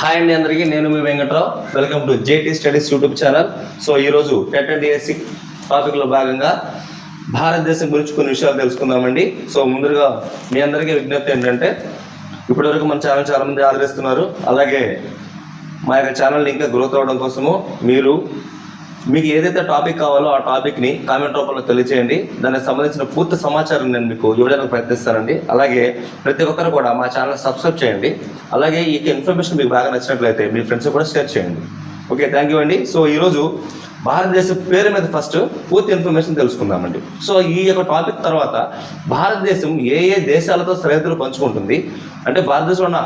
Hi అండి అందరికీ, నేను మీ Venkatrao. Welcome to JT studies YouTube channel. So ఈరోజు టెట్ అండ్ డిఎస్సి టాపిక్లో భాగంగా భారతదేశం గురించి కొన్ని విషయాలు తెలుసుకుందామండి. సో ముందుగా మీ అందరికీ విజ్ఞప్తి ఏంటంటే, ఇప్పటివరకు మన ఛానల్ చాలామంది ఆదరిస్తున్నారు. అలాగే మా యొక్క ఛానల్ని ఇంకా గ్రోత్ అవ్వడం కోసము మీకు ఏదైతే టాపిక్ కావాలో ఆ టాపిక్ని కామెంట్ రూపంలో తెలియజేయండి. దానికి సంబంధించిన పూర్తి సమాచారం నేను మీకు ఇవ్వడానికి ప్రయత్నిస్తానండి. అలాగే ప్రతి ఒక్కరు కూడా మా ఛానల్ సబ్స్క్రైబ్ చేయండి. అలాగే ఈ ఇన్ఫర్మేషన్ మీకు బాగా నచ్చినట్లయితే మీ ఫ్రెండ్స్ కూడా షేర్ చేయండి. ఓకే, థ్యాంక్ యూ అండి. సో ఈరోజు భారతదేశం పేరు మీద ఫస్ట్ పూర్తి ఇన్ఫర్మేషన్ తెలుసుకుందామండి. సో ఈ యొక్క టాపిక్ తర్వాత భారతదేశం ఏ ఏ దేశాలతో సరిహద్దులు పంచుకుంటుంది, అంటే భారతదేశంలో ఉన్న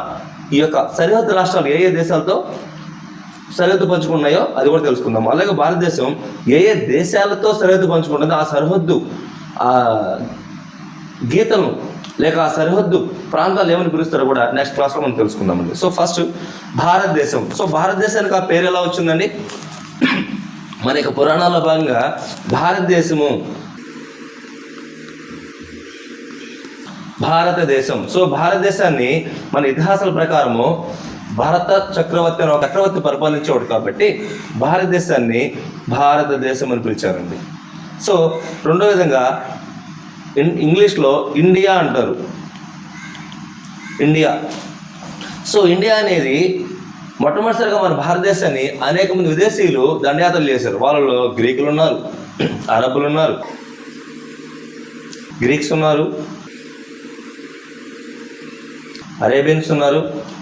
ఈ యొక్క సరిహద్దు రాష్ట్రాలు ఏ ఏ దేశాలతో సరిహద్దు పంచుకున్నాయో అది కూడా తెలుసుకుందాం. అలాగే భారతదేశం ఏ ఏ దేశాలతో సరిహద్దు పంచుకుంటుందో ఆ సరిహద్దు గీతలను లేక ఆ సరిహద్దు ప్రాంతాలు ఏమని పిలుస్తారో కూడా నెక్స్ట్ క్లాస్లో మనం తెలుసుకుందామండి. సో ఫస్ట్ భారతదేశం. సో భారతదేశానికి ఆ పేరు ఎలా వచ్చిందండి? మన యొక్క పురాణాల్లో భాగంగా భారతదేశం. సో భారతదేశాన్ని మన ఇతిహాసాల ప్రకారము భారత చక్రవర్తి అని ఒక చక్రవర్తి పరిపాలించేవాడు కాబట్టి భారతదేశాన్ని భారతదేశం అని పిలిచారండి. సో రెండో విధంగా ఇంగ్లీష్లో ఇండియా అంటారు. ఇండియా. సో ఇండియా అనేది మొట్టమొదటిసారిగా మన భారతదేశాన్ని అనేక మంది విదేశీయులు దండయాత్రలు చేశారు. వాళ్ళలో గ్రీకులు ఉన్నారు, అరబ్బులు ఉన్నారు, గ్రీక్స్ ఉన్నారు, అరేబియన్స్ ఉన్నారు,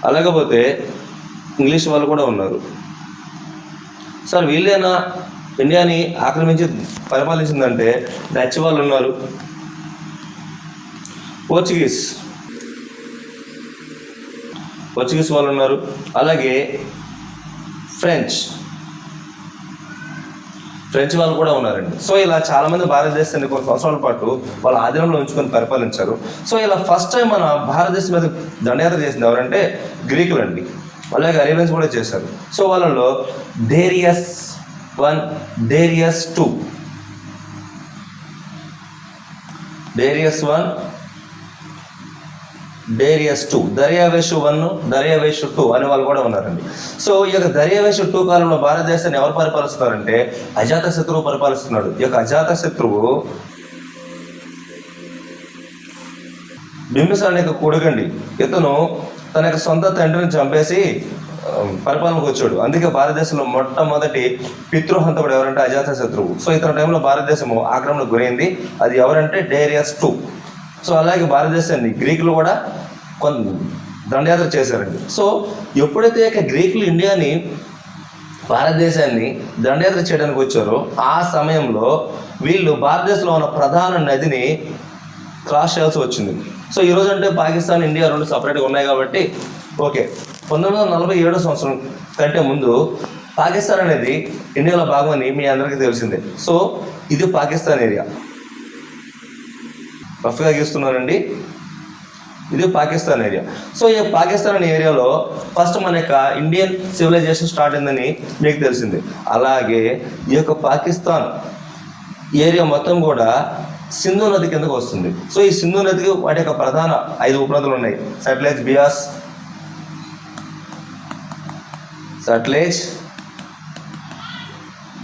అలాగపోతే ఇంగ్లీష్ వాళ్ళు కూడా ఉన్నారు. సార్ వీళ్ళేనా ఇండియాని ఆక్రమించి పరిపాలించిందంటే డచ్ వాళ్ళు ఉన్నారు, పోర్చుగీస్ వాళ్ళు ఉన్నారు, అలాగే ఫ్రెంచ్ వాళ్ళు కూడా ఉన్నారండి. సో ఇలా చాలామంది భారతదేశాన్ని కొన్ని సంవత్సరాల పాటు వాళ్ళ ఆధీనంలో ఉంచుకొని పరిపాలించారు. సో ఇలా ఫస్ట్ టైం మన భారతదేశం మీద దండయాత్ర చేసింది ఎవరంటే గ్రీకులు అండి. అలాగే అరేబియన్స్ కూడా చేశారు. సో వాళ్ళలో డేరియస్ 1, డేరియస్ 2, దర్యావేషు 1, దర్యావేషు 2 అనే వాళ్ళు కూడా ఉన్నారండి. సో ఈ యొక్క దర్యావేషు 2 కాలంలో భారతదేశాన్ని ఎవరు పరిపాలిస్తున్నారంటే అజాతశత్రువు పరిపాలిస్తున్నాడు. ఈ యొక్క అజాతశత్రువు బింబిసారుని యొక్క కొడుకండి. ఇతను తన యొక్క సొంత తండ్రిని చంపేసి పరిపాలనకు వచ్చాడు. అందుకే భారతదేశంలో మొట్టమొదటి పితృహంతకుడు ఎవరంటే అజాతశత్రువు. సో ఇతని టైంలో భారతదేశము ఆక్రమణకు గురైంది. అది ఎవరంటే డేరియస్ 2. సో అలాగే భారతదేశాన్ని గ్రీకులు కూడా కొంత దండయాత్ర చేశారండి. సో ఎప్పుడైతే గ్రీకులు ఇండియాని భారతదేశాన్ని దండయాత్ర చేయడానికి వచ్చారో ఆ సమయంలో వీళ్ళు భారతదేశంలో ఉన్న ప్రధాన నదిని క్రాస్ చేయాల్సి వచ్చింది. సో ఈరోజు అంటే పాకిస్తాన్, ఇండియా రెండు సపరేట్గా ఉన్నాయి కాబట్టి ఓకే. 1947 సంవత్సరం కంటే ముందు పాకిస్తాన్ అనేది ఇండియాలో భాగమని మీ అందరికీ తెలిసిందే. సో ఇది పాకిస్తాన్ ఏరియా. రఫ్గా గీస్తున్నానండి, ఇది పాకిస్తాన్ ఏరియా. సో ఈ పాకిస్తాన్ అనే ఏరియాలో ఫస్ట్ మన యొక్క ఇండియన్ సివిలైజేషన్ స్టార్ట్ అయిందని మీకు తెలిసింది. అలాగే ఈ యొక్క పాకిస్తాన్ ఏరియా మొత్తం కూడా సింధు నది కిందకు వస్తుంది. సో ఈ సింధు నదికి వాటి యొక్క ప్రధాన 5 ఉపనదులు ఉన్నాయి. సట్లెజ్,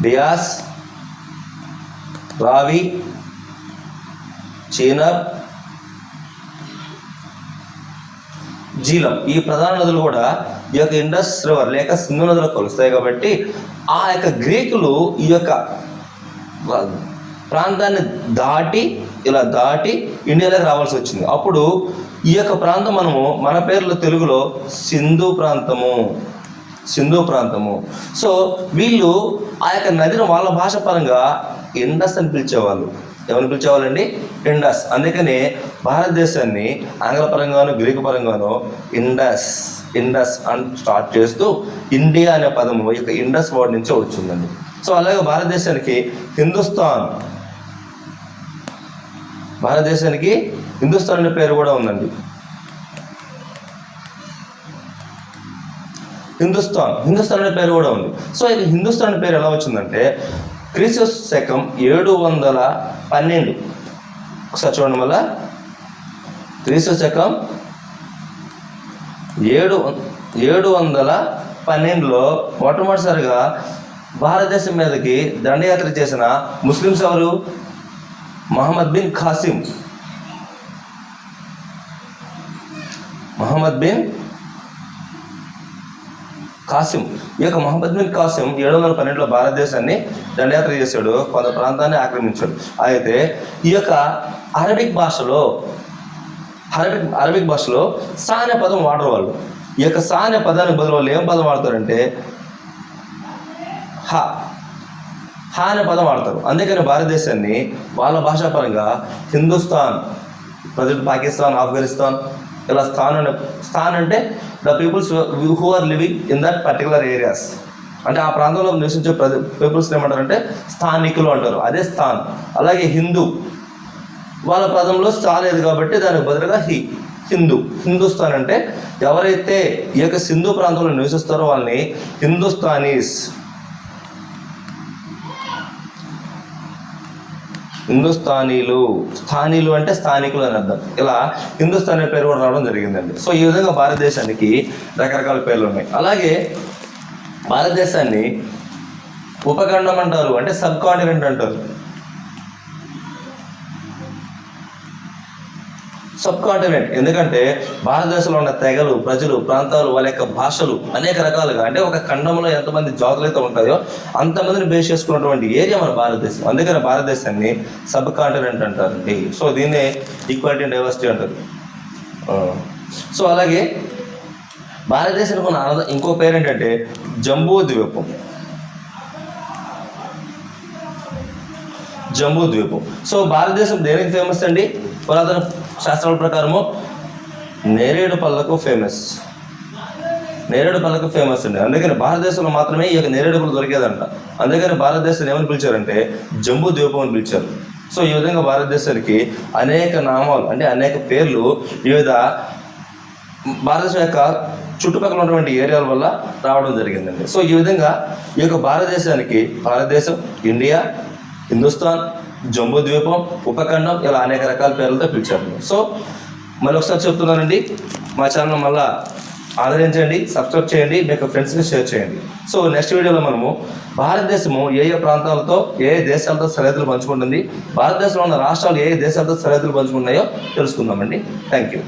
బియాస్, రావి, చీనాబ్, జీలం. ఈ ప్రధాన నదులు కూడా ఈ యొక్క ఇండస్ రివర్ లేక సింధు నదులు కలుస్తాయి. కాబట్టి ఆ యొక్క గ్రీకులు ఈ యొక్క ప్రాంతాన్ని ఇలా దాటి ఇండియాలోకి రావాల్సి వచ్చింది. అప్పుడు ఈ యొక్క ప్రాంతం మనము మన పేర్లో తెలుగులో సింధు ప్రాంతము. సో వీళ్ళు ఆ యొక్క నదిని వాళ్ళ భాష పరంగా ఇండస్ అని పిలిచేవాళ్ళు. ఎవరిని పిలిచేవాళ్ళండి? ఇండస్. అందుకనే భారతదేశాన్ని ఆంగ్ల పరంగాను గ్రీకు పరంగాను ఇండస్ అని స్టార్ట్ చేస్తూ ఇండియా అనే పదము ఇక ఇండస్ వర్డ్ నుంచే వచ్చిందండి. సో అలాగే భారతదేశానికి హిందుస్థాన్ అనే పేరు కూడా ఉందండి. హిందుస్థాన్ అనే పేరు కూడా ఉంది. సో ఇది హిందుస్థాన్ అనే పేరు ఎలా వచ్చిందంటే క్రీస్తు శకం 712 ఒకసారి చూడండి. మళ్ళా క్రీస్తు శకం 712లో మొట్టమొదటిసారిగా భారతదేశం మీదకి దండయాత్ర చేసిన ముస్లిమ్స్ ఎవరు? మహమ్మద్ బిన్ ఖాసిం. ఈ యొక్క మహమ్మద్ బిన్ ఖాసిం 712లో భారతదేశాన్ని దండయాత్ర చేశాడు, కొంత ప్రాంతాన్ని ఆక్రమించాడు. అయితే ఈ యొక్క అరబిక్ భాషలో సా అనే పదం వాడరు వాళ్ళు. ఈ యొక్క సా అనే పదానికి బదులు వాళ్ళు ఏం పదం వాడతారంటే హా అనే పదం వాడతారు. అందుకని భారతదేశాన్ని వాళ్ళ భాషాపరంగా హిందుస్థాన్, ప్రజెంట్ పాకిస్తాన్, ఆఫ్ఘనిస్తాన్, ఇలా స్థాన్ అంటే the peoples who are living in that particular areas, అంటే ఆ ప్రాంతంలో నివసించే పీపుల్స్ ఏమంటారంటే స్థానికులు అంటారు, అదే స్థాన్. అలాగే హిందూ, వాళ్ళ పదంలో స్థా లేదు కాబట్టి దానికి బదులుగా హిందుస్థాన్ అంటే ఎవరైతే ఈ యొక్క సింధు ప్రాంతంలో నివసిస్తారో వాళ్ళని హిందుస్థానీస్, స్థానీలు అంటే స్థానికులు అని అర్థం. ఇలా హిందుస్థాన్ అనే పేరు కూడా రావడం జరిగిందండి. సో ఈ విధంగా భారతదేశానికి రకరకాల పేర్లు ఉన్నాయి. అలాగే భారతదేశాన్ని ఉపఖండం అంటారు, అంటే సబ్ కాంటినెంట్ అంటారు. సబ్ కాంటినెంట్ ఎందుకంటే భారతదేశంలో ఉన్న తెగలు, ప్రజలు, ప్రాంతాలు, వాళ్ళ యొక్క భాషలు అనేక రకాలుగా, అంటే ఒక ఖండంలో ఎంతమంది జాతులు అయితే ఉంటాయో అంతమందిని బేస్ చేసుకున్నటువంటి ఏరియా మన భారతదేశం. అందుకని భారతదేశాన్ని సబ్ కాంటినెంట్ అంటారండి. సో దీన్నే ఈక్వాలిటీ అండ్ డైవర్సిటీ అంటారు. సో అలాగే భారతదేశానికి ఉన్న ఇంకో పేరు ఏంటంటే జంబూ ద్వీపం. సో భారతదేశం దేనికి ఫేమస్ అండి? పురాతన శాస్త్రాల ప్రకారము నేరేడు పళ్ళకు ఫేమస్ అండి. అందుకని భారతదేశంలో మాత్రమే ఈ యొక్క నేరేడు పళ్ళు దొరికేదంట. అందుకని భారతదేశాన్ని ఏమని పిలిచారంటే జంబూ ద్వీపం అని పిలిచారు. సో ఈ విధంగా భారతదేశానికి అనేక నామాలు, అంటే అనేక పేర్లు వివిధ భారతదేశం యొక్క చుట్టుపక్కల ఉన్నటువంటి ఏరియాల వల్ల రావడం జరిగిందండి. సో ఈ విధంగా ఈ యొక్క భారతదేశానికి భారతదేశం, ఇండియా, హిందుస్థాన్, జంబూ ద్వీపం, ఉపఖండం, ఇలా అనేక రకాల పేర్లతో పిలిచారు. సో మళ్ళీ ఒకసారి చెప్తున్నానండి, మా ఛానల్ మళ్ళీ ఆదరించండి, సబ్స్క్రైబ్ చేయండి, మీకు ఫ్రెండ్స్కి షేర్ చేయండి. సో నెక్స్ట్ వీడియోలో మనము భారతదేశము ఏ ప్రాంతాలతో ఏ దేశాలతో సరిహద్దులు పంచుకుంటుంది, భారతదేశంలో ఉన్న రాష్ట్రాలు ఏ దేశాలతో సరిహద్దులు పంచుకున్నాయో తెలుసుకుందామండి. Thank you.